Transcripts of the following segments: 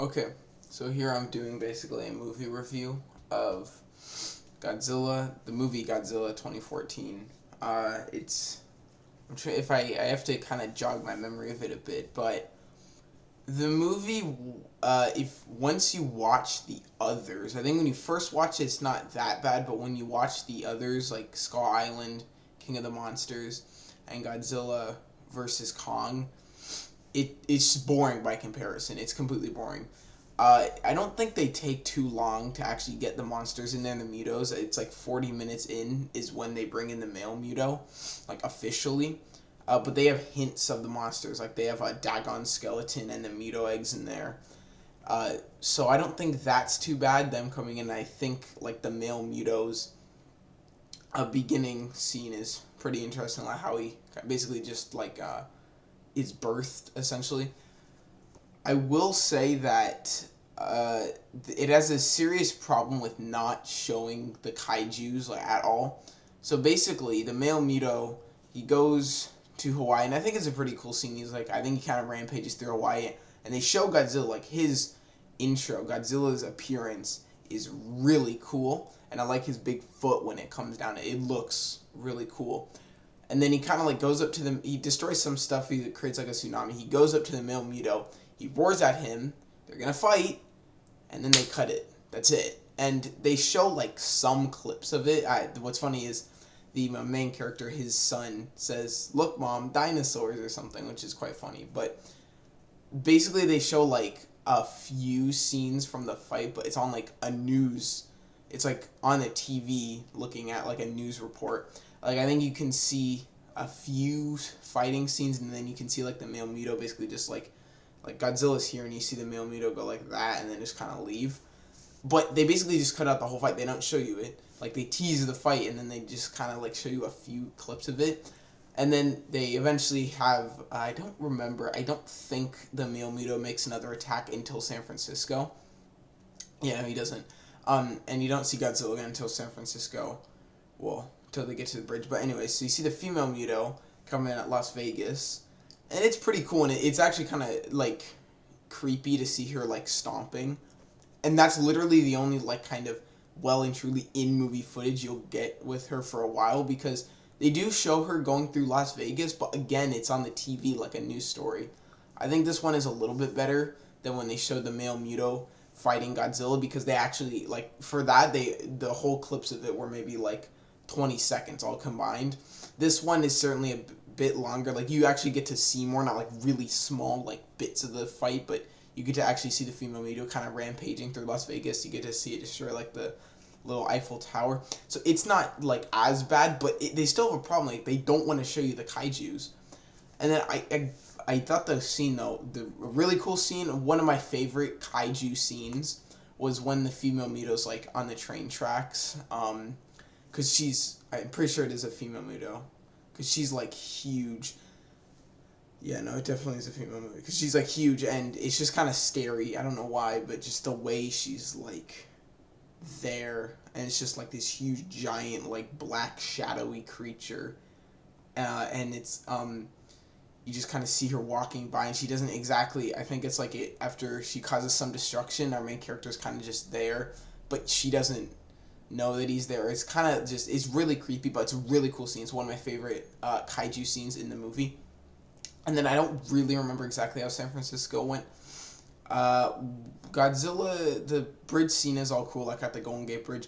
Okay, so here I'm doing basically a movie review of Godzilla, the movie Godzilla 2014. It's if I have to kind of jog my memory of it a bit, but the movie, if once you watch the others, I think when you first watch it, it's not that bad, but when you watch the others like Skull Island, King of the Monsters, and Godzilla versus Kong, it's boring by comparison. It's completely boring. I don't think they take too long to actually get the monsters in there and the Mutos. It's like 40 minutes in is when they bring in the male Muto, like officially. But they have hints of the monsters. Like they have a Dagon skeleton and the Muto eggs in there. So I don't think that's too bad, them coming in. I think like the male Muto's beginning scene is pretty interesting. Like how he basically just like is birthed essentially. I will say that it has a serious problem with not showing the kaijus like, at all. So basically, the male Muto, he goes to Hawaii, and I think it's a pretty cool scene. He's like, I think he kind of rampages through Hawaii, and they show Godzilla, like his intro, Godzilla's appearance is really cool, and I like his big foot when it comes down. It looks really cool. And then he kind of like goes up to them. He destroys some stuff. He creates like a tsunami. He goes up to the male Muto. He roars at him. They're gonna fight, and then they cut it. That's it. And they show like some clips of it. What's funny is the main character, his son, says, "Look, mom, dinosaurs" or something, which is quite funny. But basically, they show like a few scenes from the fight, but it's on like a news. It's like on a TV, looking at like a news report. Like I think you can see a few fighting scenes, and then you can see like the male Muto basically just like Godzilla's here, and you see the male Muto go like that, and then just kind of leave. But they basically just cut out the whole fight. They don't show you it. Like they tease the fight, and then they just kind of like show you a few clips of it, and then they eventually have. I don't remember. I don't think the male Muto makes another attack until San Francisco. Yeah, no, he doesn't. And you don't see Godzilla again until San Francisco. Well, until they get to the bridge. But anyway, so you see the female Muto coming in at Las Vegas, and it's pretty cool, and it's actually kind of like creepy to see her like stomping, and that's literally the only like kind of well and truly in movie footage you'll get with her for a while, because they do show her going through Las Vegas, but again it's on the TV like a news story. I think this one is a little bit better than when they showed the male Muto fighting Godzilla, because they actually like for that the whole clips of it were maybe like 20 seconds all combined. This one is certainly a bit longer. Like you actually get to see more, not like really small like bits of the fight, but you get to actually see the female Muto kind of rampaging through Las Vegas. You get to see it destroy like the little Eiffel Tower. So it's not like as bad, but they still have a problem. Like they don't want to show you the kaijus. And then I thought the scene though, the really cool scene, one of my favorite kaiju scenes was when the female Muto's like on the train tracks. Cause I'm pretty sure it is a female Muto, cause she's like huge. Yeah, no, it definitely is a female Muto, cause she's like huge, and it's just kind of scary. I don't know why, but just the way she's like there, and it's just like this huge giant like black shadowy creature, and it's you just kind of see her walking by, and she doesn't exactly. I think it's like it after she causes some destruction. Our main character is kind of just there, but she doesn't know that he's there. It's kind of just it's really creepy, but it's a really cool scene. It's one of my favorite kaiju scenes in the movie. And then I don't really remember exactly how San Francisco went. Godzilla, the bridge scene is all cool, like at the Golden Gate Bridge.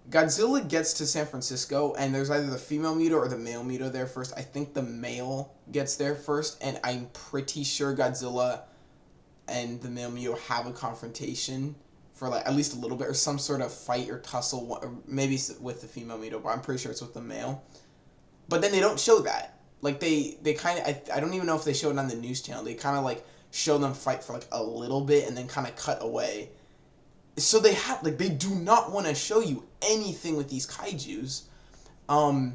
Godzilla gets to San Francisco, and there's either the female Muto or the male Muto there first. I think the male gets there first, and I'm pretty sure Godzilla and the male Muto have a confrontation for like at least a little bit, or some sort of fight or tussle, or maybe with the female Muto, but I'm pretty sure it's with the male. But then they don't show that. Like they kind of I don't even know if they showed it on the news channel. They kind of like show them fight for like a little bit and then kind of cut away. So they have like they do not want to show you anything with these kaijus. And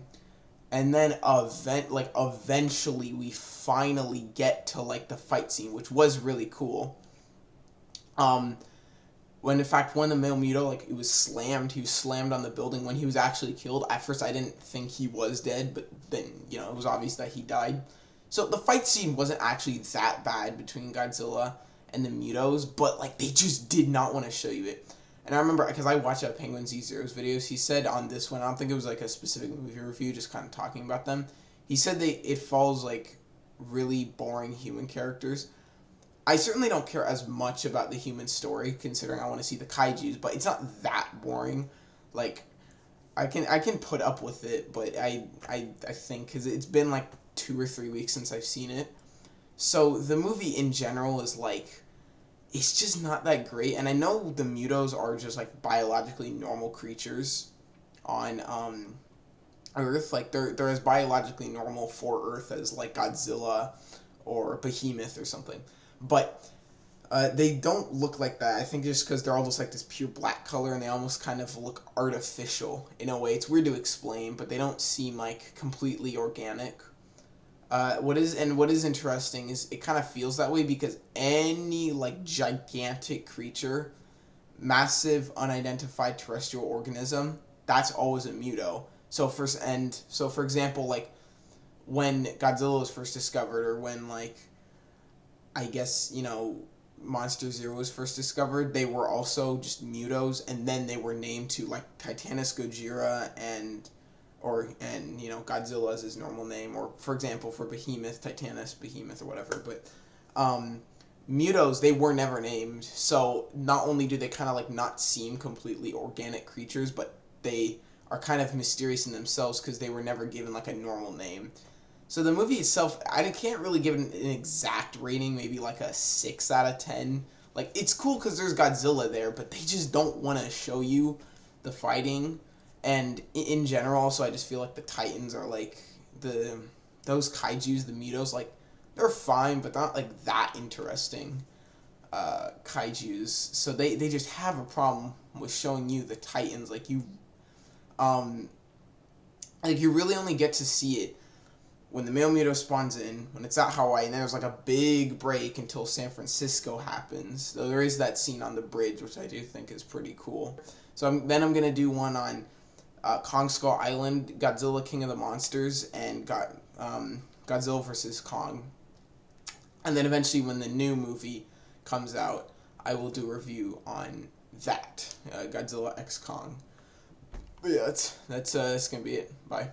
then eventually we finally get to like the fight scene, which was really cool. When in fact when the male Muto like he was slammed on the building when he was actually killed. At first I didn't think he was dead, but then it was obvious that he died. So the fight scene wasn't actually that bad between Godzilla and the Mutos, but like they just did not want to show you it. And I remember, because I watched Penguin Z0's videos, he said on this one, I don't think it was like a specific movie review, just kind of talking about them. He said it follows like really boring human characters. I certainly don't care as much about the human story, considering I want to see the kaijus, but it's not that boring. Like, I can put up with it, but I think, because it's been like 2 or 3 weeks since I've seen it. So the movie in general is like, it's just not that great. And I know the Mutos are just like biologically normal creatures on Earth. Like they're as biologically normal for Earth as like Godzilla or Behemoth or something. But they don't look like that. I think just because they're almost like this pure black color, and they almost kind of look artificial in a way. It's weird to explain, but they don't seem like completely organic. What is interesting is it kind of feels that way because any like gigantic creature, massive unidentified terrestrial organism, that's always a Muto. For example, like when Godzilla was first discovered, or when like I guess Monster Zero was first discovered, they were also just Mutos, and then they were named to like Titanus, Gojira, and Godzilla is his normal name, or for example for Behemoth, Titanus, Behemoth, or whatever. But Mutos, they were never named, so not only do they kind of like not seem completely organic creatures, but they are kind of mysterious in themselves because they were never given like a normal name. So the movie itself, I can't really give it an exact rating, maybe like a 6 out of 10. Like, it's cool because there's Godzilla there, but they just don't want to show you the fighting. And in general, also, I just feel like the Titans are like, those kaijus, the Mutos, like, they're fine, but they're not like that interesting kaijus. So they just have a problem with showing you the Titans. Like, you really only get to see it when the male Muto spawns in, when it's at Hawaii, and then there's like a big break until San Francisco happens. Though there is that scene on the bridge, which I do think is pretty cool. So I'm going to do one on Kong Skull Island, Godzilla King of the Monsters, and Godzilla vs. Kong. And then eventually when the new movie comes out, I will do a review on that, Godzilla X Kong. But yeah, that's going to be it. Bye.